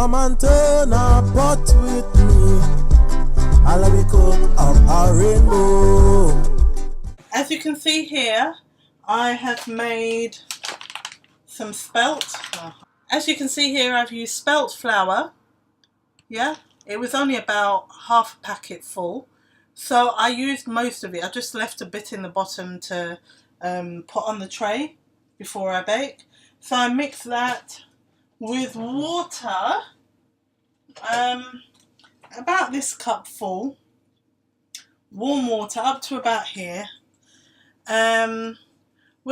Come and turn a pot with me. I'll let me cook up a rainbow. As you can see here, I have made some spelt. As you can see here, I've used spelt flour. Yeah, it was only about half a packet full. So I used most of it. I just left a bit in the bottom to put on the tray before I bake. So I mix that with water, about this cup full, warm water up to about here. Would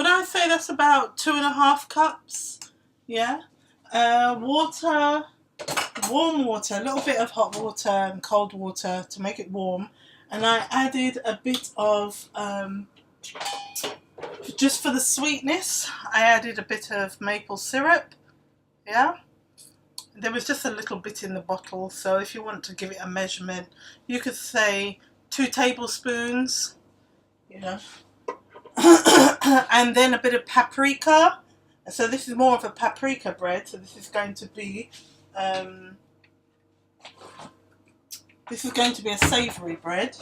I say that's about 2.5 cups? Yeah. Water, warm water, a little bit of hot water and cold water to make it warm. And I added a bit of, just for the sweetness, I added a bit of maple syrup. Yeah. There was just a little bit in the bottle, so if you want to give it a measurement, you could say 2 tablespoons, you know. And then a bit of paprika. So this is more of a paprika bread, so this is going to be a savoury bread.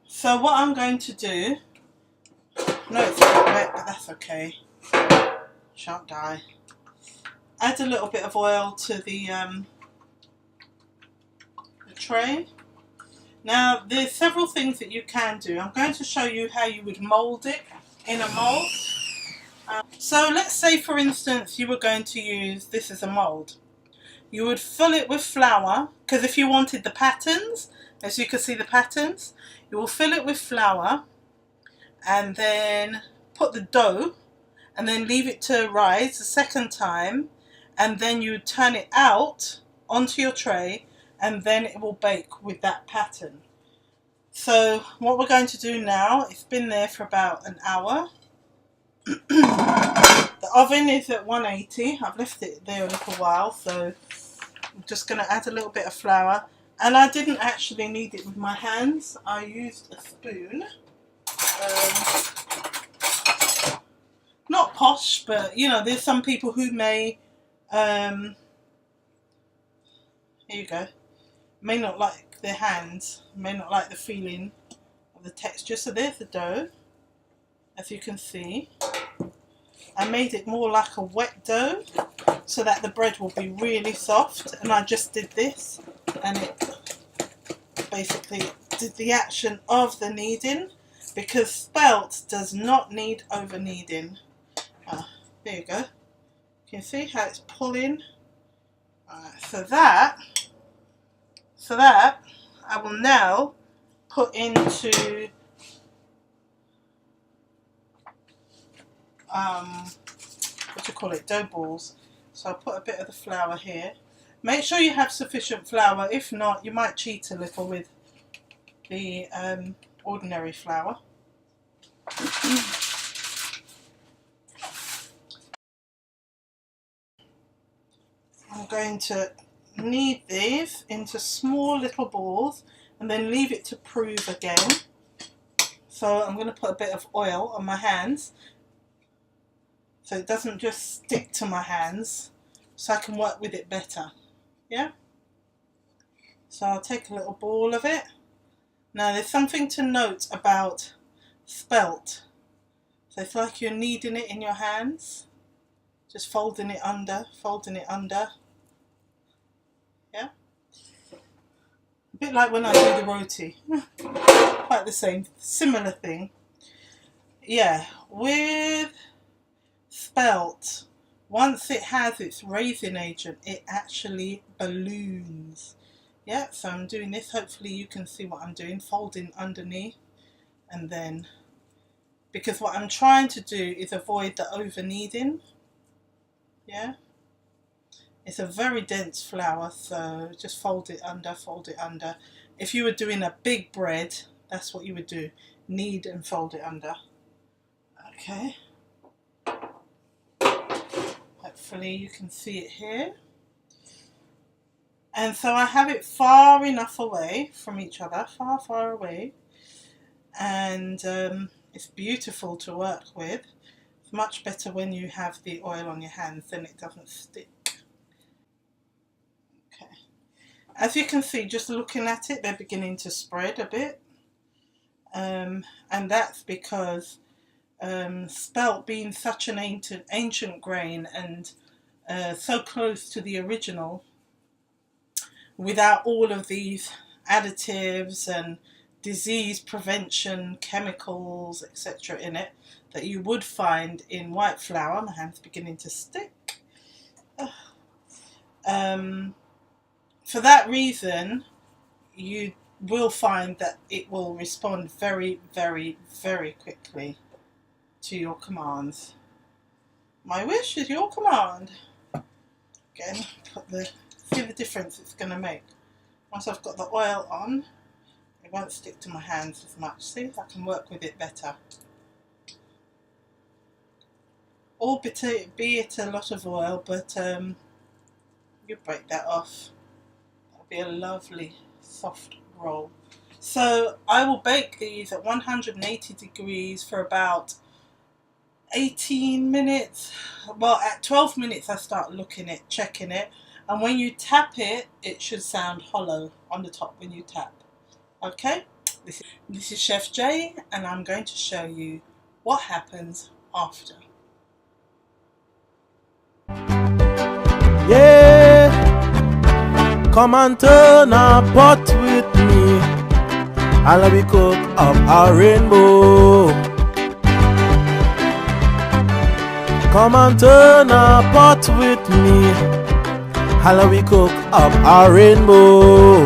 So what I'm going to do, no, it's a bit wet, but that's okay, shan't die. Add a little bit of oil to the tray. Now there's several things that you can do. I'm going to show you how you would mould it in a mould. So let's say for instance you were going to use this as a mould. You would fill it with flour, because if you wanted the patterns, as you can see the patterns, you will fill it with flour and then put the dough and then leave it to rise a second time, and then you turn it out onto your tray and then it will bake with that pattern. So what we're going to do now, it's been there for about an hour. The oven is at 180. I've left it there a little while, so I'm just going to add a little bit of flour. And I didn't actually knead it with my hands. I used a spoon. Not posh, but you know, there's some people who may, here you go, may not like their hands, may not like the feeling of the texture. So there's the dough, as you can see. I made it more like a wet dough so that the bread will be really soft, and I just did this and it basically did the action of the kneading, because spelt does not need over kneading. There you go. You can see how it's pulling. So that I will now put into what do you call it, dough balls. So I'll put a bit of the flour here. Make sure you have sufficient flour. If not, you might cheat a little with the ordinary flour. I'm going to knead these into small little balls and then leave it to prove again. So I'm going to put a bit of oil on my hands so it doesn't just stick to my hands, so I can work with it better. Yeah? So I'll take a little ball of it. Now there's something to note about spelt. So it's like you're kneading it in your hands, just folding it under, folding it under. Yeah? A bit like when I do the roti. Quite the same, similar thing. Yeah, with spelt, once it has its raising agent, it actually balloons. Yeah, so I'm doing this. Hopefully you can see what I'm doing, folding underneath, and then, because what I'm trying to do is avoid the over kneading. Yeah, it's a very dense flour, so just fold it under, fold it under. If you were doing a big bread, that's what you would do, knead and fold it under. Okay, hopefully you can see it here. And so I have it far enough away from each other, far away, and it's beautiful to work with. It's much better when you have the oil on your hands, then it doesn't stick. As you can see, just looking at it, they're beginning to spread a bit. And that's because spelt, being such an ancient grain and so close to the original, without all of these additives and disease prevention chemicals, etc. in it, that you would find in white flour. My hand's beginning to stick. For that reason, you will find that it will respond very, very, very quickly to your commands. My wish is your command. Again, see the difference it's going to make. Once I've got the oil on, it won't stick to my hands as much. See if I can work with it better. Or be it a lot of oil, but you break that off. That'll be a lovely soft roll. So I will bake these at 180 degrees for about 18 minutes. Well, at 12 minutes I start checking it, and when you tap it, it should sound hollow on the top when you tap. Okay, this is Chef J, and I'm going to show you what happens after. Yeah, come and turn a pot with me. I'll be cook up a rainbow. Come and turn a pot with me. I'll be cook up a rainbow.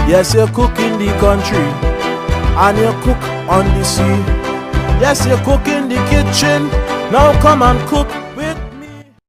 Yes, you cook in the country and you cook on the sea. Yes, you cook in the kitchen. Now come and cook